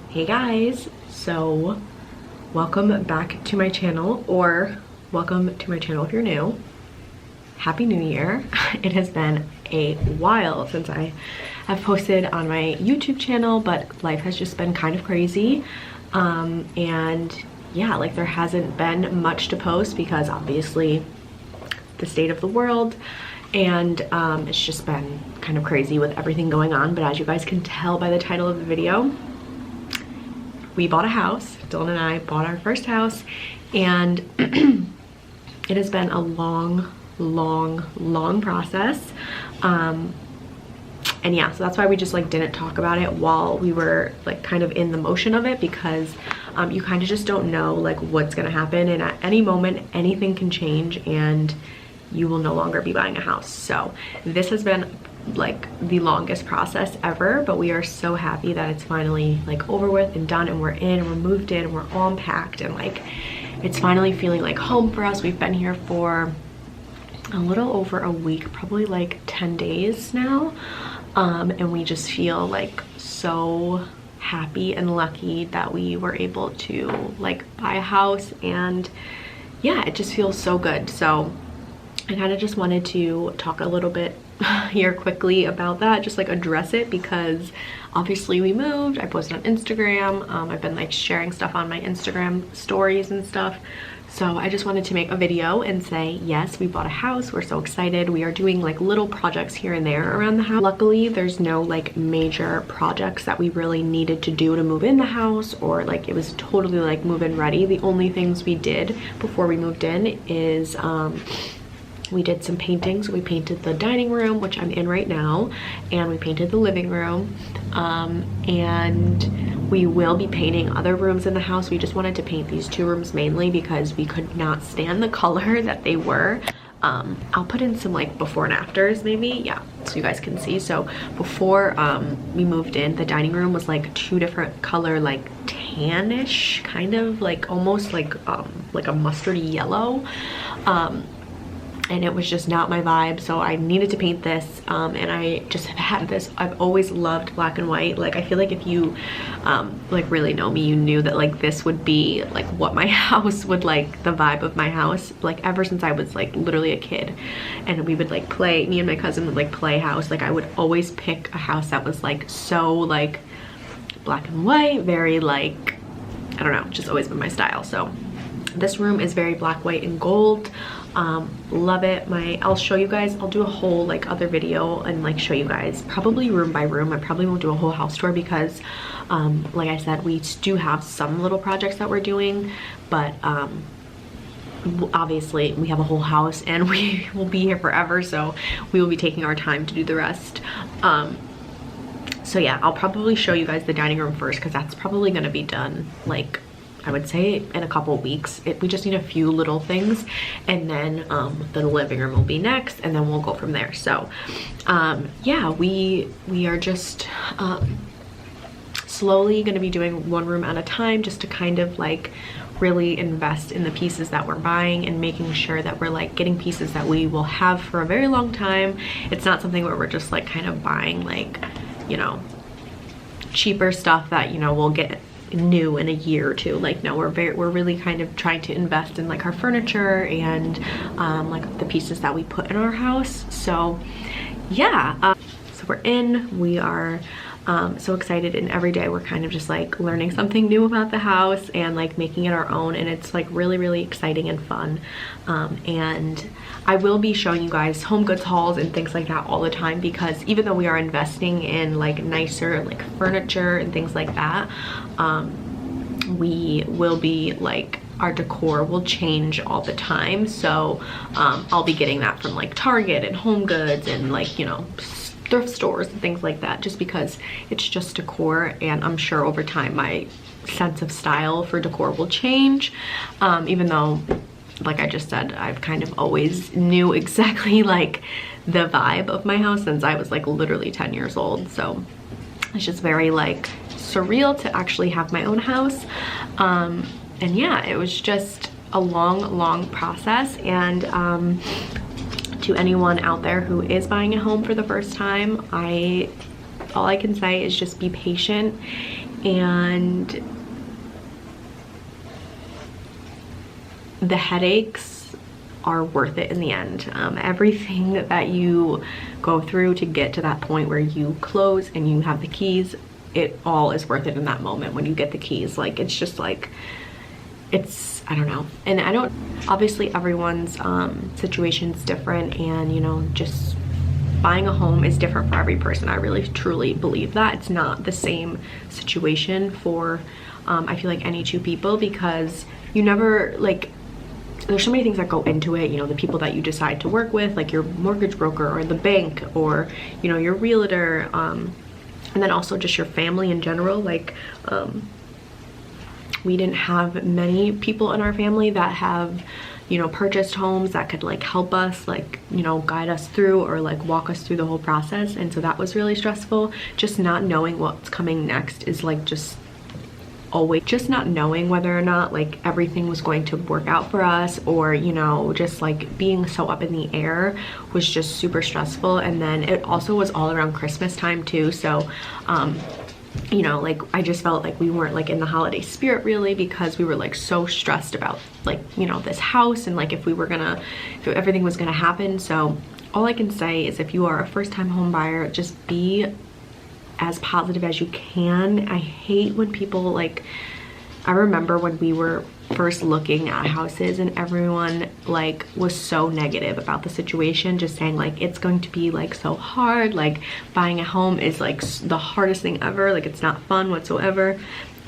Hey guys, so welcome back to my channel, or welcome to my channel if you're new. Happy New Year. It has been a while since I have posted on my YouTube channel, but life has just been kind of crazy. And yeah, like there hasn't been much to post because obviously the state of the world, and it's just been kind of crazy with everything going on. But as you guys can tell by the title of the video, we bought a house. Dylan and I bought our first house, and it has been a long process. And yeah, so that's why we just like didn't talk about it while we were like kind of in the motion of it, because you kind of just don't know like what's gonna happen, and at any moment anything can change and you will no longer be buying a house. So this has been like the longest process ever, but we are so happy that it's finally like over with and done, and we're in and we're moved in and we're all unpacked, and like it's finally feeling like home for us. We've been here for a little over a week, probably like 10 days now, and we just feel like so happy and lucky that we were able to like buy a house, and yeah, it just feels so good. So I kind of just wanted to talk a little bit here quickly about that, just like address it, because obviously we moved. I posted on Instagram. I've been like sharing stuff on my Instagram stories and stuff. So I just wanted to make a video and say, yes, we bought a house. We're so excited. We are doing like little projects here and there around the house. Luckily, there's no like major projects that we really needed to do to move in the house, or like it was totally like move-in ready. The only things we did before we moved in is we did some painting. So we painted the dining room, which I'm in right now, and we painted the living room, and we will be painting other rooms in the house. We just wanted to paint these two rooms mainly because we could not stand the color that they were. I'll put in some like before and afters maybe, yeah, so you guys can see. So before we moved in, the dining room was like two different color, like tannish, kind of like almost like a mustardy yellow, and it was just not my vibe. So I needed to paint this, and I just have had this. I've always loved black and white. Like I feel like if you like really know me, you knew that like this would be like what my house would, like the vibe of my house, like ever since I was like literally a kid, and we would like play, me and my cousin would like play house. Like I would always pick a house that was like so like black and white, very like, I don't know, just always been my style. So this room is very black, white, and gold. Love it. I'll show you guys, I'll do a whole like other video and like show you guys probably room by room. I probably won't do a whole house tour because like I said, we do have some little projects that we're doing, but obviously we have a whole house and we will be here forever, so we will be taking our time to do the rest. So yeah, I'll probably show you guys the dining room first because that's probably going to be done like I would say in a couple weeks. We just need a few little things, and then the living room will be next, and then we'll go from there. So yeah, we are just slowly going to be doing one room at a time, just to kind of like really invest in the pieces that we're buying and making sure that we're like getting pieces that we will have for a very long time. It's not something where we're just like kind of buying like, you know, cheaper stuff that, you know, we'll get new in a year or two. Like no, we're really kind of trying to invest in like our furniture and like the pieces that we put in our house. So yeah, so we're in, we are so excited, and every day we're kind of just like learning something new about the house and like making it our own, and it's like really exciting and fun. And I will be showing you guys Homegoods hauls and things like that all the time, because even though we are investing in like nicer like furniture and things like that, we will be like, our decor will change all the time. So I'll be getting that from like Target and Homegoods and like, you know, thrift stores and things like that, just because it's just decor, and I'm sure over time my sense of style for decor will change, even though like I just said, I've kind of always knew exactly like the vibe of my house since I was like literally 10 years old. So it's just very like surreal to actually have my own house. And yeah, it was just a long process, and to anyone out there who is buying a home for the first time, all I can say is just be patient, and the headaches are worth it in the end. Everything that you go through to get to that point where you close and you have the keys, it all is worth it in that moment when you get the keys. Like, it's just like, it's, I don't know. And I don't, obviously everyone's situation's different, and you know, just buying a home is different for every person. I really truly believe that. It's not the same situation for I feel like any two people, because you never, like, there's so many things that go into it, you know, the people that you decide to work with, like your mortgage broker or the bank, or you know, your realtor, and then also just your family in general. Like we didn't have many people in our family that have, you know, purchased homes that could like help us, like, you know, guide us through or like walk us through the whole process. And so that was really stressful. Just not knowing what's coming next is like, just always just not knowing whether or not like everything was going to work out for us, or you know, just like being so up in the air was just super stressful. And then it also was all around Christmas time too, so you know, like I just felt like we weren't like in the holiday spirit really, because we were like so stressed about like, you know, this house and like if everything was gonna happen. So all I can say is, if you are a first-time home buyer, just be as positive as you can. I hate when people like, I remember when we were first looking at houses and everyone like was so negative about the situation, just saying like it's going to be like so hard, like buying a home is like the hardest thing ever, like it's not fun whatsoever.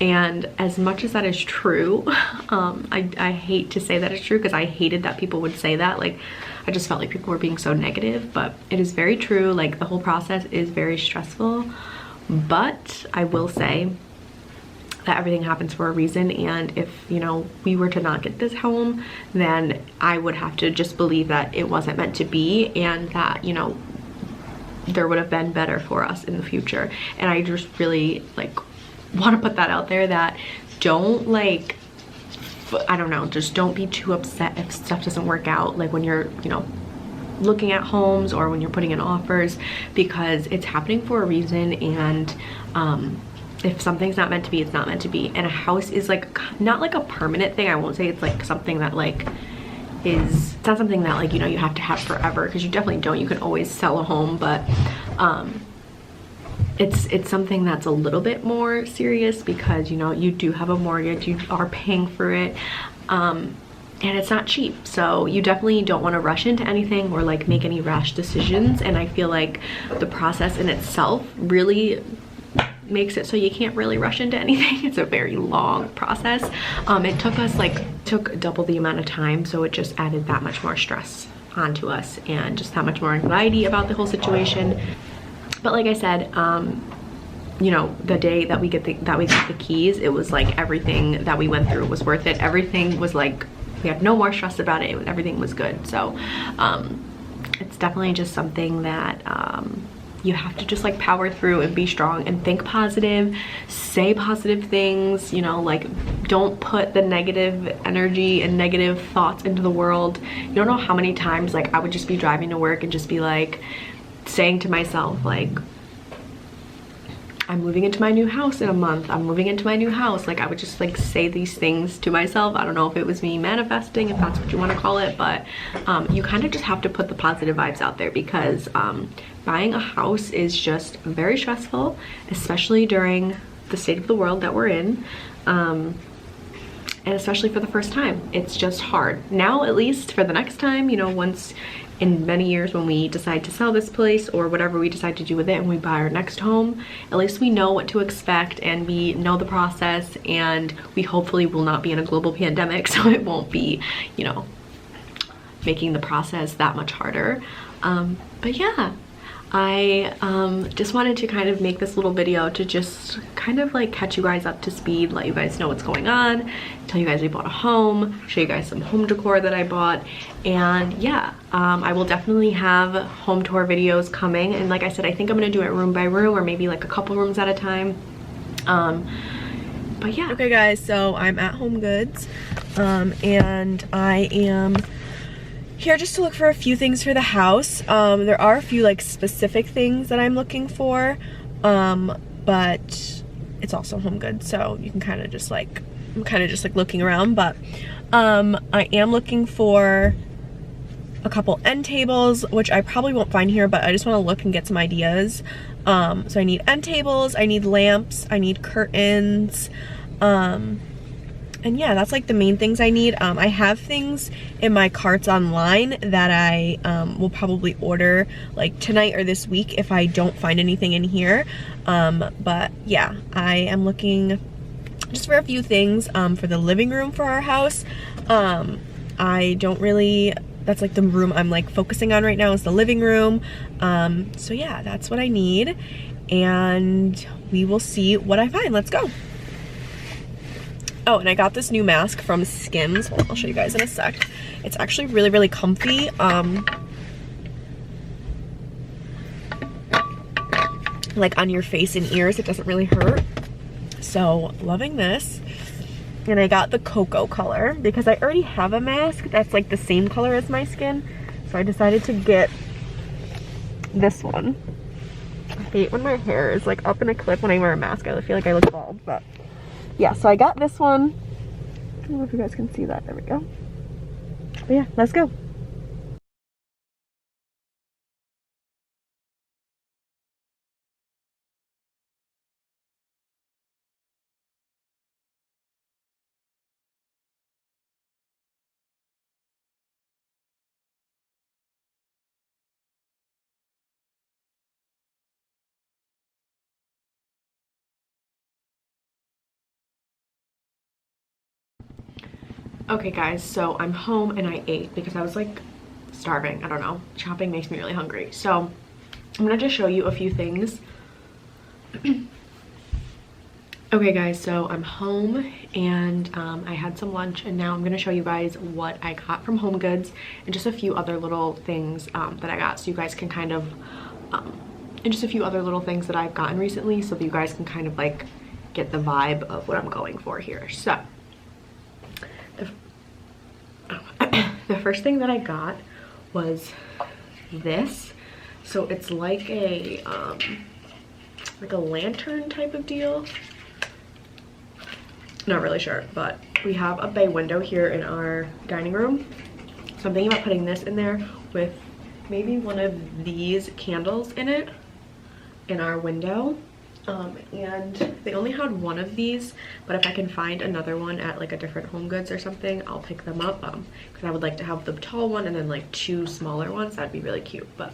And as much as that is true, I hate to say that it's true, because I hated that people would say that. Like, I just felt like people were being so negative, but it is very true. Like, the whole process is very stressful, but I will say that everything happens for a reason. And if, you know, we were to not get this home, then I would have to just believe that it wasn't meant to be, and that, you know, there would have been better for us in the future. And I just really like want to put that out there, that don't like, I don't know, just don't be too upset if stuff doesn't work out, like when you're, you know, looking at homes or when you're putting in offers, because it's happening for a reason. And if something's not meant to be, it's not meant to be. And a house is like not like a permanent thing. I won't say it's like something that like is, it's not something that like, you know, you have to have forever, because you definitely don't. You can always sell a home, but it's something that's a little bit more serious, because you know, you do have a mortgage, you are paying for it, and it's not cheap. So you definitely don't want to rush into anything or like make any rash decisions. And I feel like the process in itself really makes it so you can't really rush into anything. It's a very long process. It took us took double the amount of time, so it just added that much more stress onto us and just that much more anxiety about the whole situation. But like I said, you know, the day that we get the keys, it was like everything that we went through was worth it. Everything was like, we had no more stress about it. Everything was good. So it's definitely just something that you have to just like power through and be strong and think positive, say positive things, you know, like don't put the negative energy and negative thoughts into the world. You don't know how many times like I would just be driving to work and just be like saying to myself like, I'm moving into my new house in a month, I'm moving into my new house. Like I would just like say these things to myself. I don't know if it was me manifesting, if that's what you want to call it, but you kind of just have to put the positive vibes out there, because buying a house is just very stressful, especially during the state of the world that we're in, and especially for the first time. It's just hard. Now, at least for the next time, you know, once in many years when we decide to sell this place or whatever we decide to do with it and we buy our next home, at least we know what to expect and we know the process, and we hopefully will not be in a global pandemic, so it won't be, you know, making the process that much harder. But yeah, I just wanted to kind of make this little video to just kind of like catch you guys up to speed, let you guys know what's going on, tell you guys we bought a home, show you guys some home decor that I bought. And yeah, I will definitely have home tour videos coming, and like I said, I think I'm gonna do it room by room or maybe like a couple rooms at a time. But yeah. Okay guys, so I'm at Homegoods, and I am here just to look for a few things for the house. There are a few like specific things that I'm looking for, but it's also Homegoods, so you can kind of just like, I'm kind of just like looking around, but I am looking for a couple end tables, which I probably won't find here, but I just want to look and get some ideas. So I need end tables, I need lamps, I need curtains, and yeah, that's like the main things I need. I have things in my carts online that I will probably order like tonight or this week if I don't find anything in here. But yeah, I am looking just for a few things for the living room for our house. I don't really, that's like the room I'm like focusing on right now is the living room. So yeah, that's what I need, and we will see what I find. Let's go. Oh, and I got this new mask from Skims. Well, I'll show you guys in a sec. It's actually really, really comfy. Like on your face and ears, it doesn't really hurt. So, loving this. And I got the cocoa color because I already have a mask that's like the same color as my skin. So I decided to get this one. I hate when my hair is like up in a clip when I wear a mask. I feel like I look bald, but yeah, so I got this one. I don't know if you guys can see that. There we go. But yeah, let's go. Okay guys, so I'm home and I ate because I was like starving. I don't know, shopping makes me really hungry. So I'm gonna just show you a few things. Okay guys, so I'm home and I had some lunch, and now I'm gonna show you guys what I got from Homegoods and just a few other little things that I got, so you guys can kind of and just a few other little things that I've gotten recently, so that you guys can kind of like get the vibe of what I'm going for here. So the first thing that I got was this. So it's like a lantern type of deal. Not really sure, but we have a bay window here in our dining room. So I'm thinking about putting this in there with maybe one of these candles in it in our window. And they only had one of these, but if I can find another one at like a different Homegoods or something, I'll pick them up, because I would like to have the tall one and then like two smaller ones. That'd be really cute. But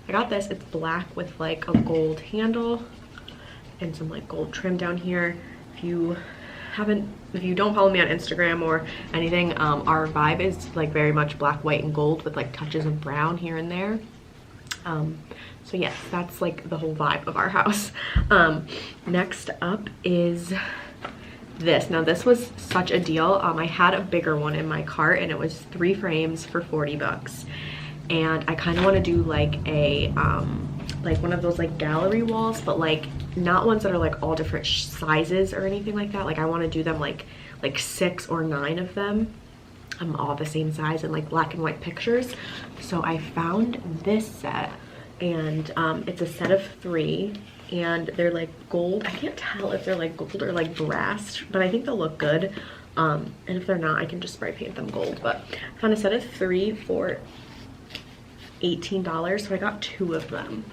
I got this. It's black with like a gold handle and some like gold trim down here. If you don't follow me on Instagram or anything, our vibe is like very much black, white, and gold with like touches of brown here and there. So yes, that's like the whole vibe of our house. Next up is this. Now this was such a deal. I had a bigger one in my cart and it was 3 frames for 40 bucks. And I kind of want to do like a like one of those like gallery walls, but like not ones that are like all different sizes or anything like that. Like I want to do them like 6 or 9 of them, all the same size, and like black and white pictures. So I found this set, and it's a set of 3, and they're like gold. I can't tell if they're like gold or like brass, but I think they'll look good. And if they're not, I can just spray paint them gold. But I found a set of 3 for $18, so I got 2 of them.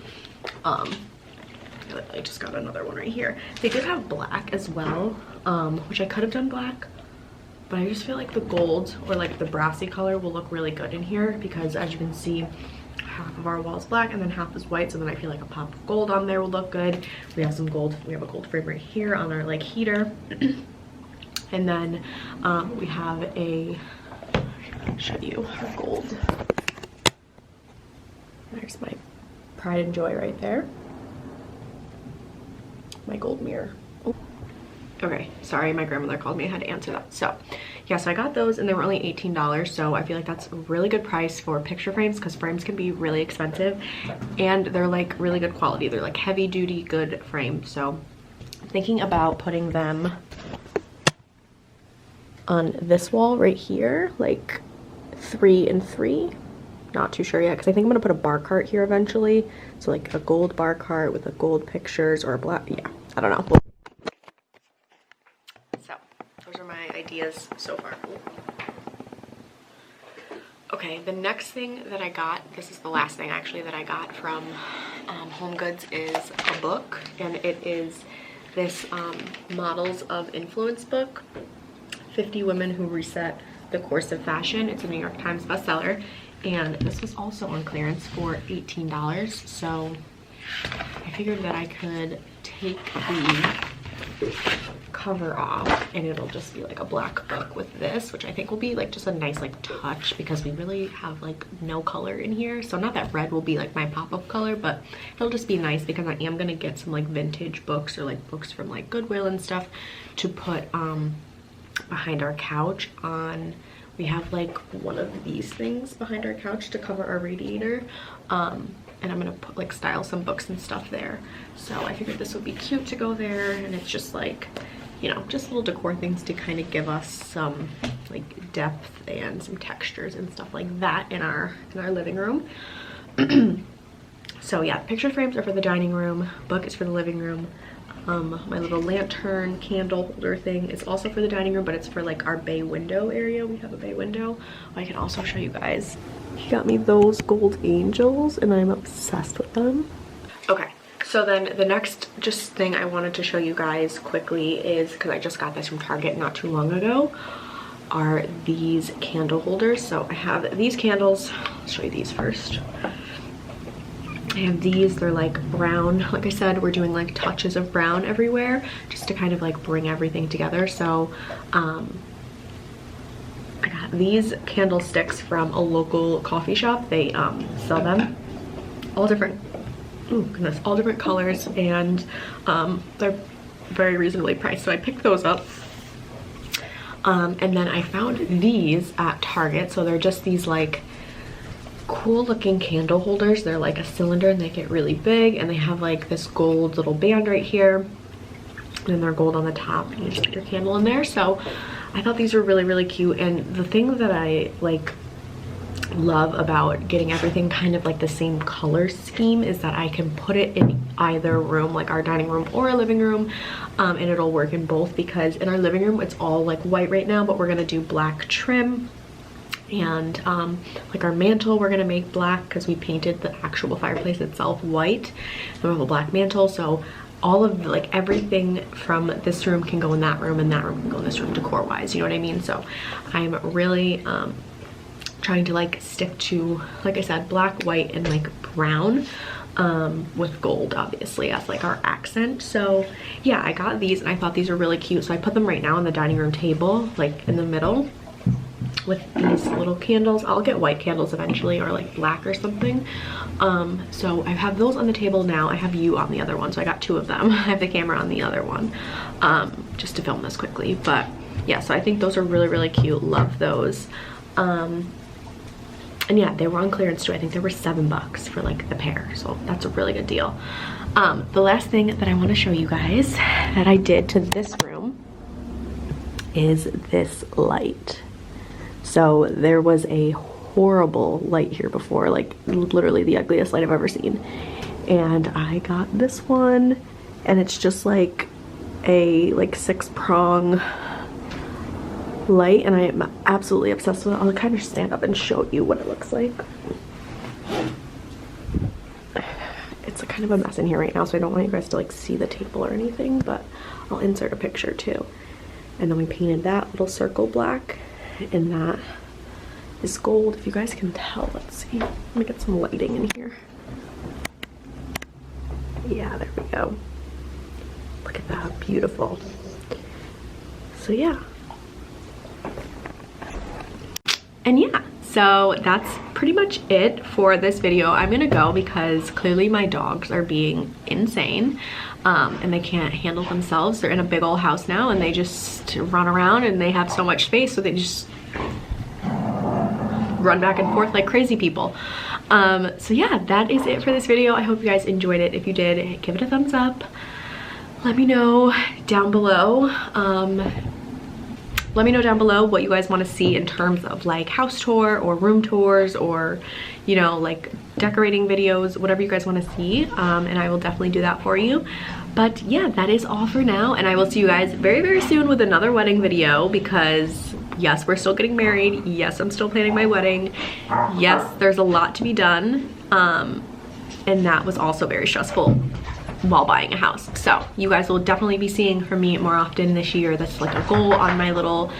I just got another one right here. They did have black as well, which I could have done black, but I just feel like the gold or like the brassy color will look really good in here, because as you can see, half of our wall is black and then half is white, so then I feel like a pop of gold on there will look good. We have some gold, we have a gold frame right here on our like heater. And then we have a, I'll show you our gold. There's my pride and joy right there. My gold mirror. Oh. Okay, sorry, my grandmother called me. I had to answer that. So yeah, so I got those and they were only $18. So I feel like that's a really good price for picture frames, because frames can be really expensive and they're like really good quality. They're like heavy duty, good frames. So I'm thinking about putting them on this wall right here, like 3 and 3. not too sure yet because I think I'm gonna put a bar cart here eventually. So like a gold bar cart with a gold pictures or a black, yeah, I don't know. So those are my ideas so far. Okay, the next thing that I got, this is the last thing actually that I got from Homegoods, is a book, and it is this Models of Influence book, 50 Women Who Reset the Course of Fashion. It's a New York Times bestseller, and this was also on clearance for $18. So I figured that I could take the cover off and it'll just be like a black book with this, which I think will be like just a nice like touch because we really have like no color in here. So not that red will be like my pop-up color, but it'll just be nice because I am gonna get some like vintage books or like books from like Goodwill and stuff to put behind our couch. We have like one of these things behind our couch to cover our radiator, and I'm gonna put like style some books and stuff there. So I figured this would be cute to go there, and it's just like, you know, just little decor things to kind of give us some like depth and some textures and stuff like that in our living room. So yeah, picture frames are for the dining room, book is for the living room. My little lantern candle holder thing is also for the dining room, but it's for like our bay window area. We have a bay window. I can also show you guys. He got me those gold angels and I'm obsessed with them. Okay, so then the next just thing I wanted to show you guys quickly is, because I just got this from Target not too long ago, are these candle holders. So I have these candles. I'll show you these first. I have these, they're like brown. Like I said, we're doing like touches of brown everywhere just to kind of like bring everything together. So I got these candlesticks from a local coffee shop. They sell them all different, oh goodness, all different colors, and they're very reasonably priced. So I picked those up. And then I found these at Target. So they're just these like cool looking candle holders. They're like a cylinder and they get really big, and they have like this gold little band right here, and they're gold on the top, and you just put your candle in there. So I thought these were really, really cute. And the thing that I like love about getting everything kind of like the same color scheme is that I can put it in either room, like our dining room or a living room, and it'll work in both, because in our living room it's all like white right now, but we're gonna do black trim. And like our mantle we're gonna make black because we painted the actual fireplace itself white, and we have a black mantle. So all of like everything from this room can go in that room, and that room can go in this room decor wise, you know what I mean? So I'm really trying to like stick to, like I said, black, white, and like brown, with gold obviously as like our accent. So yeah, I got these and I thought these were really cute, so I put them right now on the dining room table, like in the middle, with these little candles. I'll get white candles eventually, or like black or something. So I have those on the table now. I have you on the other one, so I got two of them. I have the camera on the other one, just to film this quickly. But yeah, so I think those are really, really cute. Love those. And yeah, they were on clearance too. I think they were $7 for like the pair, so that's a really good deal. The last thing that I want to show you guys that I did to this room is this light. So there was a horrible light here before, like literally the ugliest light I've ever seen. And I got this one, and it's just like a like 6-prong light, and I am absolutely obsessed with it. I'll kind of stand up and show you what it looks like. It's kind of a mess in here right now, so I don't want you guys to like see the table or anything, but I'll insert a picture too. And then we painted that little circle black, and that is gold, if you guys can tell. Let's see, let me get some lighting in here. Yeah, there we go. Look at that, beautiful. So yeah, and yeah, so that's pretty much it for this video. I'm gonna go because clearly my dogs are being insane, and they can't handle themselves. They're in a big old house now, and they just run around, and they have so much space, so they just run back and forth like crazy people. So yeah, that is it for this video. I hope you guys enjoyed it. If you did, give it a thumbs up. Let me know down below let me know down below what you guys want to see in terms of like house tour or room tours, or you know, like decorating videos, whatever you guys want to see, and I will definitely do that for you. But yeah, that is all for now, and I will see you guys very, very soon with another wedding video, because yes, we're still getting married. Yes, I'm still planning my wedding. Yes, there's a lot to be done, and that was also very stressful while buying a house. So you guys will definitely be seeing from me more often this year. That's like a goal on my little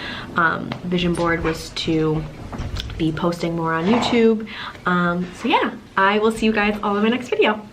vision board, was to be posting more on YouTube. So yeah, I will see you guys all in my next video.